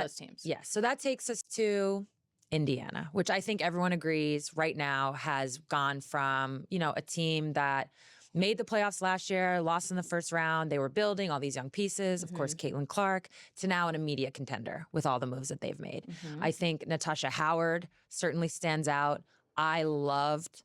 those teams. Yeah. So that takes us to Indiana, which I think everyone agrees right now has gone from, a team that made the playoffs last year, lost in the first round. They were building all these young pieces, of course, Caitlin Clark, to now an immediate contender with all the moves that they've made. I think Natasha Howard certainly stands out. I loved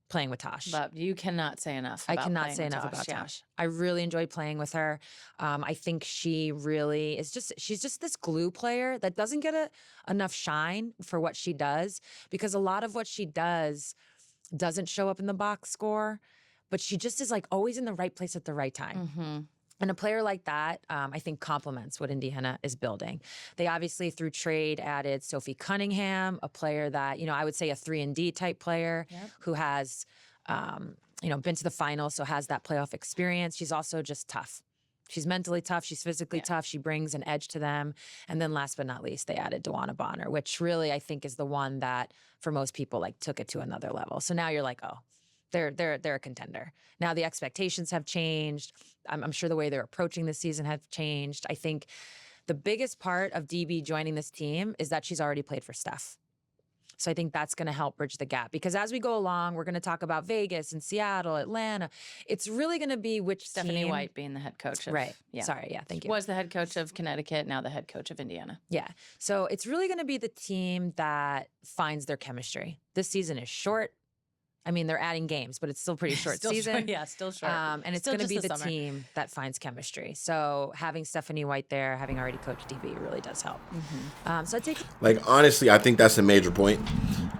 playing with Tosh. But you cannot say enough about I cannot playing say with enough Tosh, about yeah. Tosh. I really enjoyed playing with her. I think she really she's just this glue player that doesn't get enough shine for what she does, because a lot of what she does doesn't show up in the box score, but she just is like always in the right place at the right time. And a player like that, I think, complements what Indiana is building. They obviously, through trade, added Sophie Cunningham, a player that, I would say a 3-and-D type player who has, been to the finals, so has that playoff experience. She's also just tough. She's mentally tough. She's physically tough. She brings an edge to them. And then last but not least, they added Dawana Bonner, which really I think is the one that, for most people, like took it to another level. So now you're like, oh, they're a contender. Now the expectations have changed. I'm sure the way they're approaching this season have changed. I think the biggest part of DB joining this team is that she's already played for Steph. So I think that's going to help bridge the gap, because as we go along, we're going to talk about Vegas and Seattle, Atlanta. It's really going to be which Stephanie team. White being the head coach of, Right. Sorry. Yeah. Thank you. Was the head coach of Connecticut, now the head coach of Indiana. Yeah. So it's really going to be the team that finds their chemistry. This season is short. I mean, they're adding games, but it's still pretty short season. Still short. And it's going to be the team that finds chemistry. So having Stephanie White there, having already coached DB, really does help. So I take honestly, I think that's a major point.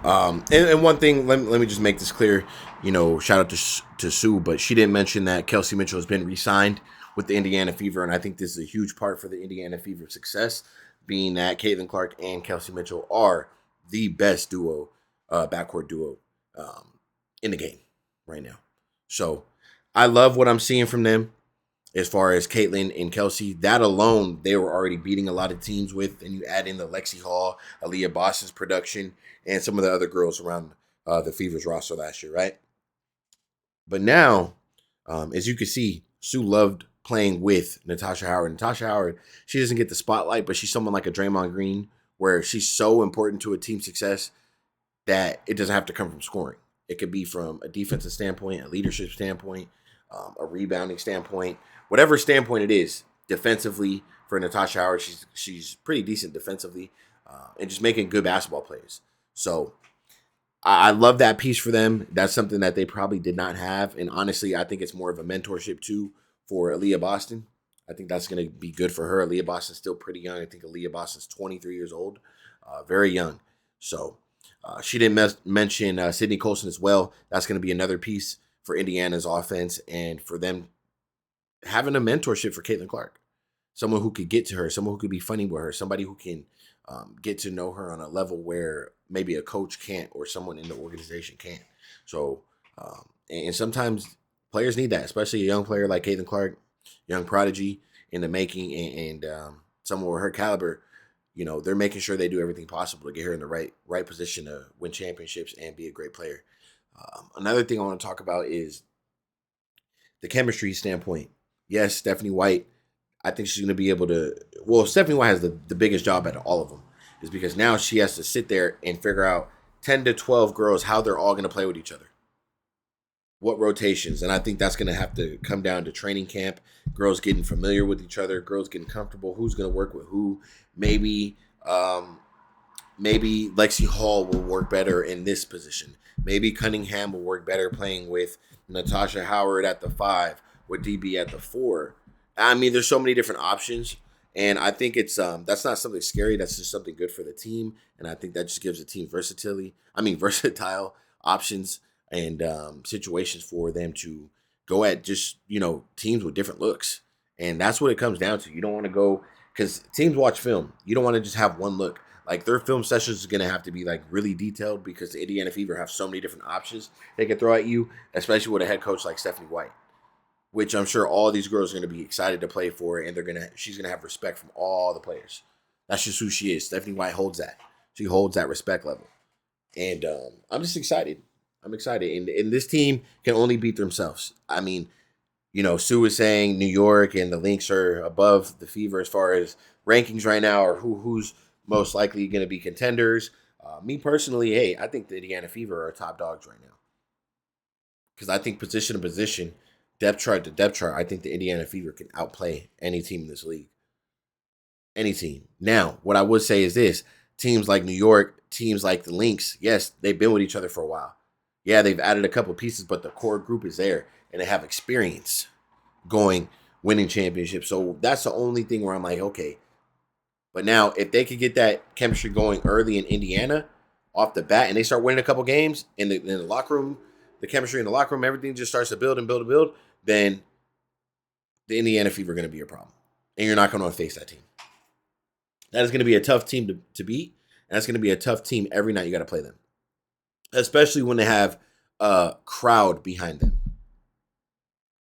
And one thing, let me just make this clear. Shout out to Sue, but she didn't mention that Kelsey Mitchell has been re-signed with the Indiana Fever, and I think this is a huge part for the Indiana Fever's success, being that Caitlin Clark and Kelsey Mitchell are the best duo, backcourt duo, in the game right now. So I love what I'm seeing from them as far as Caitlin and Kelsey. That alone, they were already beating a lot of teams with, and you add in the Lexi Hall, Aaliyah Boston's production, and some of the other girls around the Fever's roster last year, right? But now, as you can see, Sue loved playing with Natasha Howard. Natasha Howard, she doesn't get the spotlight, but she's someone like a Draymond Green, where she's so important to a team's success that it doesn't have to come from scoring. It could be from a defensive standpoint, a leadership standpoint, a rebounding standpoint, whatever standpoint it is. Defensively, for Natasha Howard, she's pretty decent defensively, and just making good basketball plays. So I love that piece for them. That's something that they probably did not have, and honestly, I think it's more of a mentorship too for Aaliyah Boston. I think that's going to be good for her. Aaliyah Boston's still pretty young. I think Aaliyah Boston's 23 years old, very young. So. She didn't mention Sydney Colson as well. That's going to be another piece for Indiana's offense, and for them having a mentorship for Caitlin Clark. Someone who could get to her, someone who could be funny with her, somebody who can get to know her on a level where maybe a coach can't or someone in the organization can't. So, and sometimes players need that, especially a young player like Caitlin Clark, young prodigy in the making, and someone with her caliber. They're making sure they do everything possible to get her in the right position to win championships and be a great player. Another thing I want to talk about is the chemistry standpoint. Yes, Stephanie White, I think she's going to be able to... Well, Stephanie White has the biggest job out of all of them, is because now she has to sit there and figure out 10 to 12 girls, how they're all going to play with each other. What rotations, and I think that's going to have to come down to training camp, girls getting familiar with each other, girls getting comfortable, who's going to work with who. Maybe Lexi Hall will work better in this position. Maybe Cunningham will work better playing with Natasha Howard at the 5, with DB at the 4. I mean, there's so many different options, and I think it's that's not something scary. That's just something good for the team, and I think that just gives the team versatile options and situations for them to go at just, teams with different looks. And that's what it comes down to. You don't want to go, because teams watch film. You don't want to just have one look. Like, their film sessions is going to have to be like really detailed, because the Indiana Fever have so many different options they can throw at you, especially with a head coach like Stephanie White, which I'm sure all these girls are going to be excited to play for, and she's going to have respect from all the players. That's just who she is. Stephanie White holds that. She holds that respect level. And I'm just excited. I'm excited. And this team can only beat themselves. I mean, Sue was saying New York and the Lynx are above the Fever as far as rankings right now or who's most likely going to be contenders. Me personally, hey, I think the Indiana Fever are top dogs right now. Because I think position to position, depth chart to depth chart, I think the Indiana Fever can outplay any team in this league. Any team. Now, what I would say is this. Teams like New York, teams like the Lynx, yes, they've been with each other for a while. Yeah, they've added a couple pieces, but the core group is there, and they have experience winning championships. So that's the only thing where I'm like, okay. But now, if they could get that chemistry going early in Indiana, off the bat, and they start winning a couple games in the locker room, the chemistry in the locker room, everything just starts to build and build and build, then the Indiana Fever are going to be a problem. And you're not going to face that team. That is going to be a tough team to beat. And that's going to be a tough team every night you got to play them. Especially when they have a crowd behind them.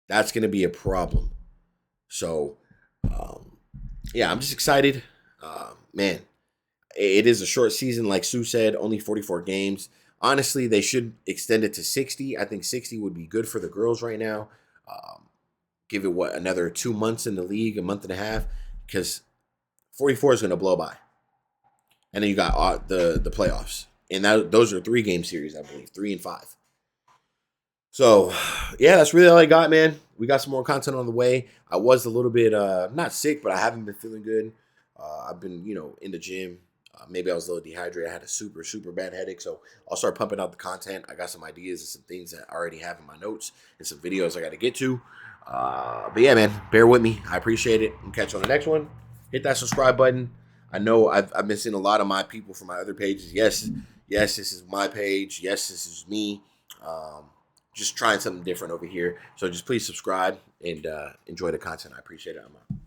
That's going to be a problem. So, yeah, I'm just excited. Man, it is a short season, like Sue said, only 44 games. Honestly, they should extend it to 60. I think 60 would be good for the girls right now. Give it, another 2 months in the league, a month and a half, because 44 is going to blow by. And then you got the playoffs. And those are 3-game series, I believe, 3 and 5. So, yeah, that's really all I got, man. We got some more content on the way. I was a little bit, not sick, but I haven't been feeling good. I've been, in the gym. Maybe I was a little dehydrated. I had a super, super bad headache. So I'll start pumping out the content. I got some ideas and some things that I already have in my notes and some videos I got to get to. But yeah, man, bear with me. I appreciate it. And catch you on the next one. Hit that subscribe button. I know I've been seeing a lot of my people from my other pages. Yes, this is my page. Yes, this is me. Just trying something different over here. So just please subscribe and enjoy the content. I appreciate it. I'm out.